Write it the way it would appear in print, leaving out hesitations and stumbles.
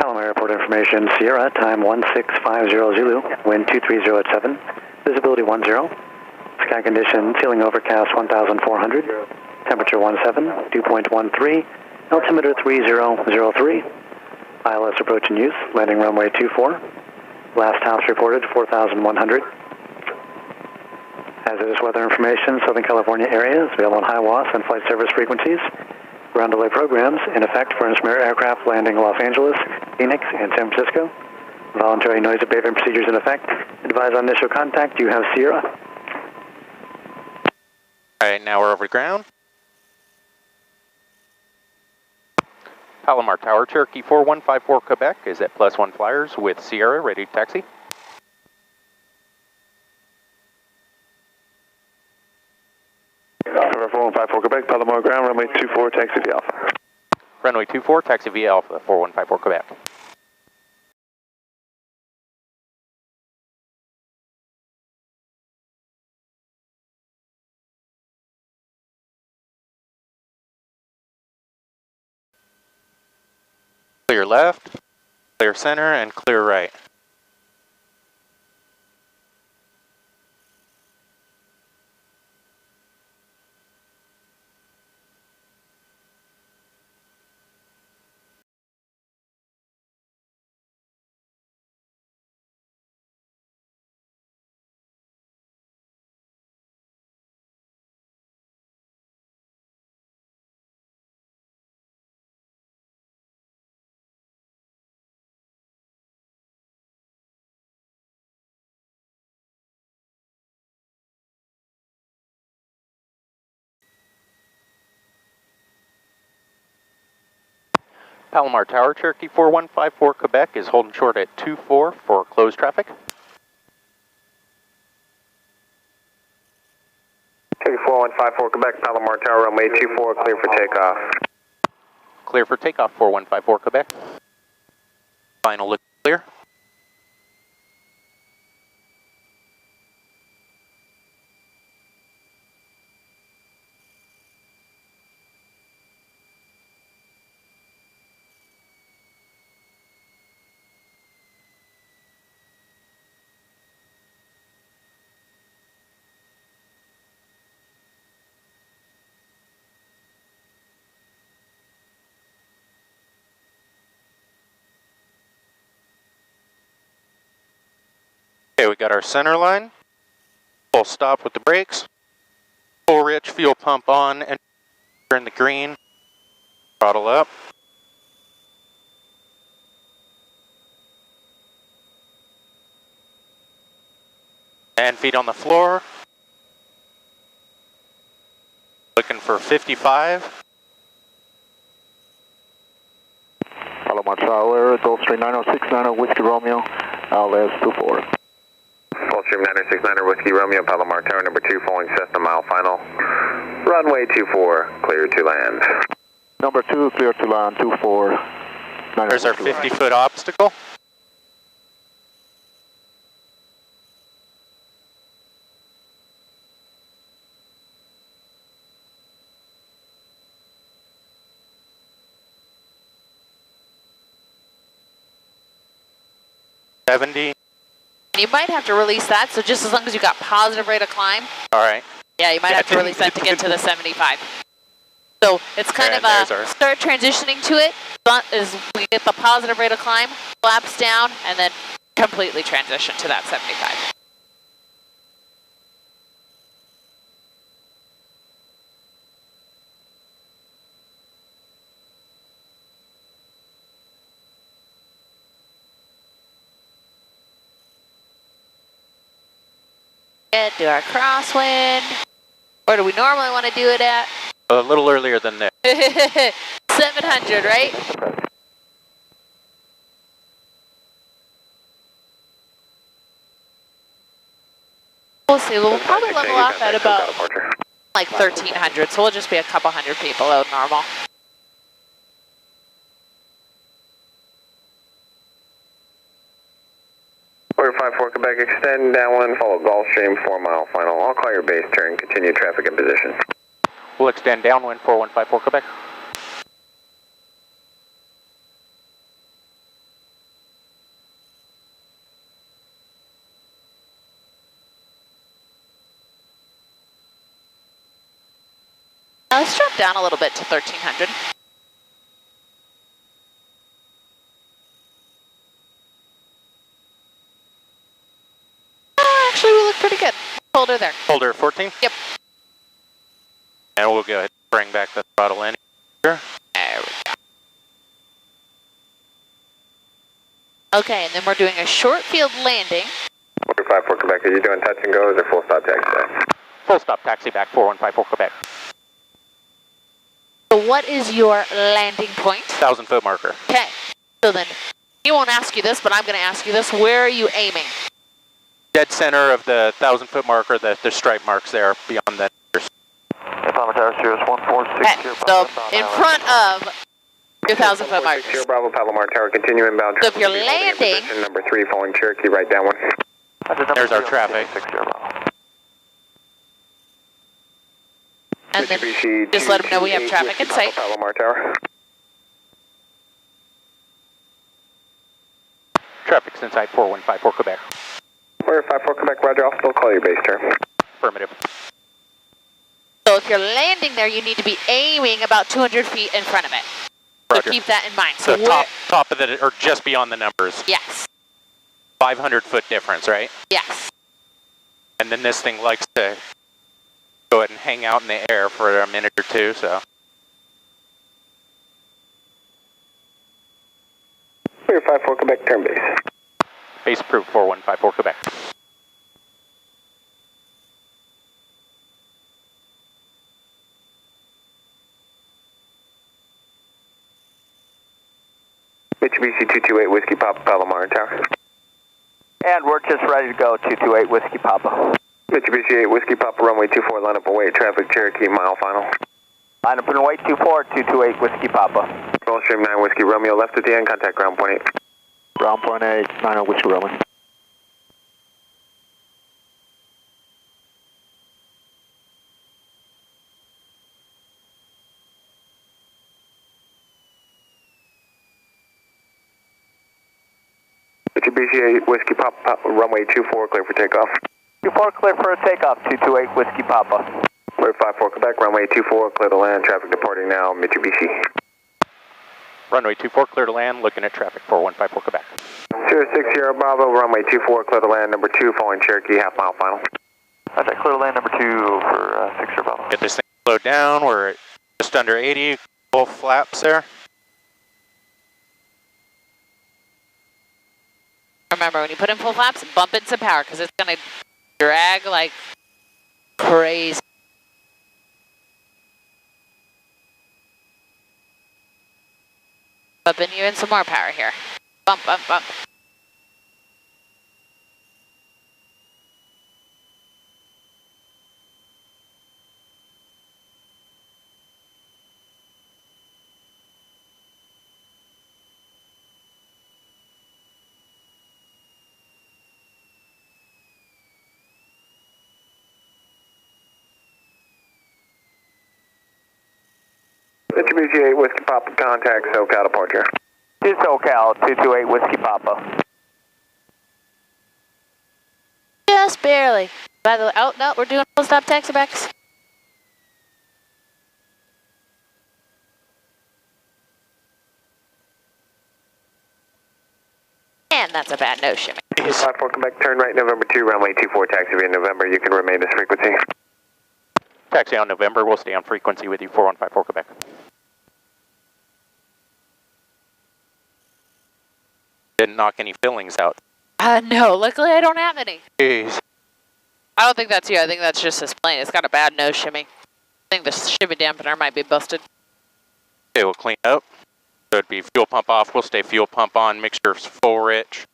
Palomar Airport information, Sierra, time 1650 Zulu, wind 230 at 7, visibility 10, sky condition, ceiling overcast 1400, temperature 17, dew point 13, altimeter 3003, ILS approach in use, landing runway 24, last house reported 4100. Hazardous weather information, Southern California areas, available on high WAS and flight service frequencies. Ground delay programs in effect for Inspire aircraft landing Los Angeles, Phoenix, and San Francisco. Voluntary noise abatement procedures in effect. Advise on initial contact, you have Sierra. Alright, now we're over to ground. Palomar Tower, Cherokee 4154 Quebec is at +1 flyers with Sierra, ready to taxi. Tower 4154 Quebec, Palomar ground, runway 24, taxi via Alpha. Runway 24, taxi via Alpha, 4154 Quebec. Clear left, clear center, and clear right. Palomar Tower, Cherokee 4154 Quebec is holding short at 24 for closed traffic. Cherokee 4154 Quebec, Palomar Tower, runway 24, clear for takeoff. Clear for takeoff, 4154 Quebec. Final look clear. Okay, we got our center line. Full stop with the brakes. Full rich fuel pump on and turn the green. Throttle up. And feet on the floor. Looking for 55. Palomar Tower, Gulfstream 9069 Whiskey Romeo, LS 24. Gulfstream 9069 Whiskey Romeo, Palomar Tower, number 2, following Cessna mile final. Runway 24, clear to land. Number 2, clear to land, 24. There's our 50-foot obstacle. You might have to release that, so just as long as you got positive rate of climb. Alright. Yeah, you might have to release that to get to the 75. So it's kind of a start transitioning to it, as we get the positive rate of climb, flaps down, and then completely transition to that 75. Do our crosswind. Where do we normally want to do it at? A little earlier than that. 700, right? We'll see. We'll probably level off at about like 1,300, so we'll just be a couple hundred people below normal. Order 54 Quebec, extend downwind, follow Gulfstream, 4 mile final. I'll call your base turn, continue traffic in position. We'll extend downwind, 4154 Quebec. Let's drop down a little bit to 1300. Actually, we look pretty good. Hold her there. Hold her at 14? Yep. And we'll go ahead and bring back the throttle in here. There we go. Okay, and then we're doing a Shortfield landing. 454 Quebec, are you doing touch and goes or full stop taxi back? Full stop taxi back, 4154 Quebec. So what is your landing point? 1,000-foot marker. Okay, so then he won't ask you this, but I'm going to ask you this. Where are you aiming? Dead center of the 1,000-foot marker, the stripe marks there beyond the numbers. Palomar Tower, Sirius 146. Okay, so in front of your 1,000-foot mark. Sierra Bravo, Palomar Tower, continue inbound. So if you're landing, number 3, following Cherokee, right downwind. There's our traffic. and then just let them know we have traffic in sight. Palomar Tower. Traffic's inside 4154 Quebec. 4154 Quebec, roger, I'll still call your base turn. Affirmative. So if you're landing there, you need to be aiming about 200 feet in front of it. Roger. So keep that in mind. So top of the, or just beyond the numbers. Yes. 500-foot difference, right? Yes. And then this thing likes to go ahead and hang out in the air for a minute or two, so. Clear 54 Quebec, turn base. Base approved 4154 Quebec. Mitsubishi 228 Whiskey Papa, Palomar Tower. And we're just ready to go, 228 Whiskey Papa. Mitsubishi 8 Whiskey Papa, runway 24, line up away, traffic Cherokee, mile final. Line up and away, 24, 228 Whiskey Papa. Gulfstream 9 Whiskey Romeo, left at the end, contact ground point 8. Ground point 8, 90 Whiskey Romeo. Mitsubishi 8 Whiskey Papa, runway 24, clear for takeoff. 24 clear for a takeoff, 228 Whiskey Papa. Clear 54 Quebec, runway 24, clear to land, traffic departing now, Mitsubishi. Runway 24, clear to land, looking at traffic 4154 Quebec. 06 Sierra Bravo, runway 24, clear to land, number 2, following Cherokee, half mile final. That's clear to land, number 2 for 6 Sierra Bravo. Get this thing slowed down, we're at just under 80, both flaps there. Remember, when you put in full flaps, bump in some power because it's going to drag like crazy. Bumping you in some more power here. Bump, bump, bump. Mitsubishi 8 Whiskey Papa, contact SoCal departure. To SoCal, 228 Whiskey Papa. Just barely. By the way, oh no, we're doing full stop taxi backs. And that's a bad no shimmy. 54 Quebec, turn right November 2, runway 24, taxi in November, you can remain this frequency. Taxi on November, we'll stay on frequency with you, 4154 Quebec. Didn't knock any fillings out. No, luckily I don't have any. Jeez. I don't think that's you. I think that's just this plane. It's got a bad nose shimmy. I think the shimmy dampener might be busted. Okay, we'll clean up. So it'd be fuel pump off. We'll stay fuel pump on. Mixture full rich.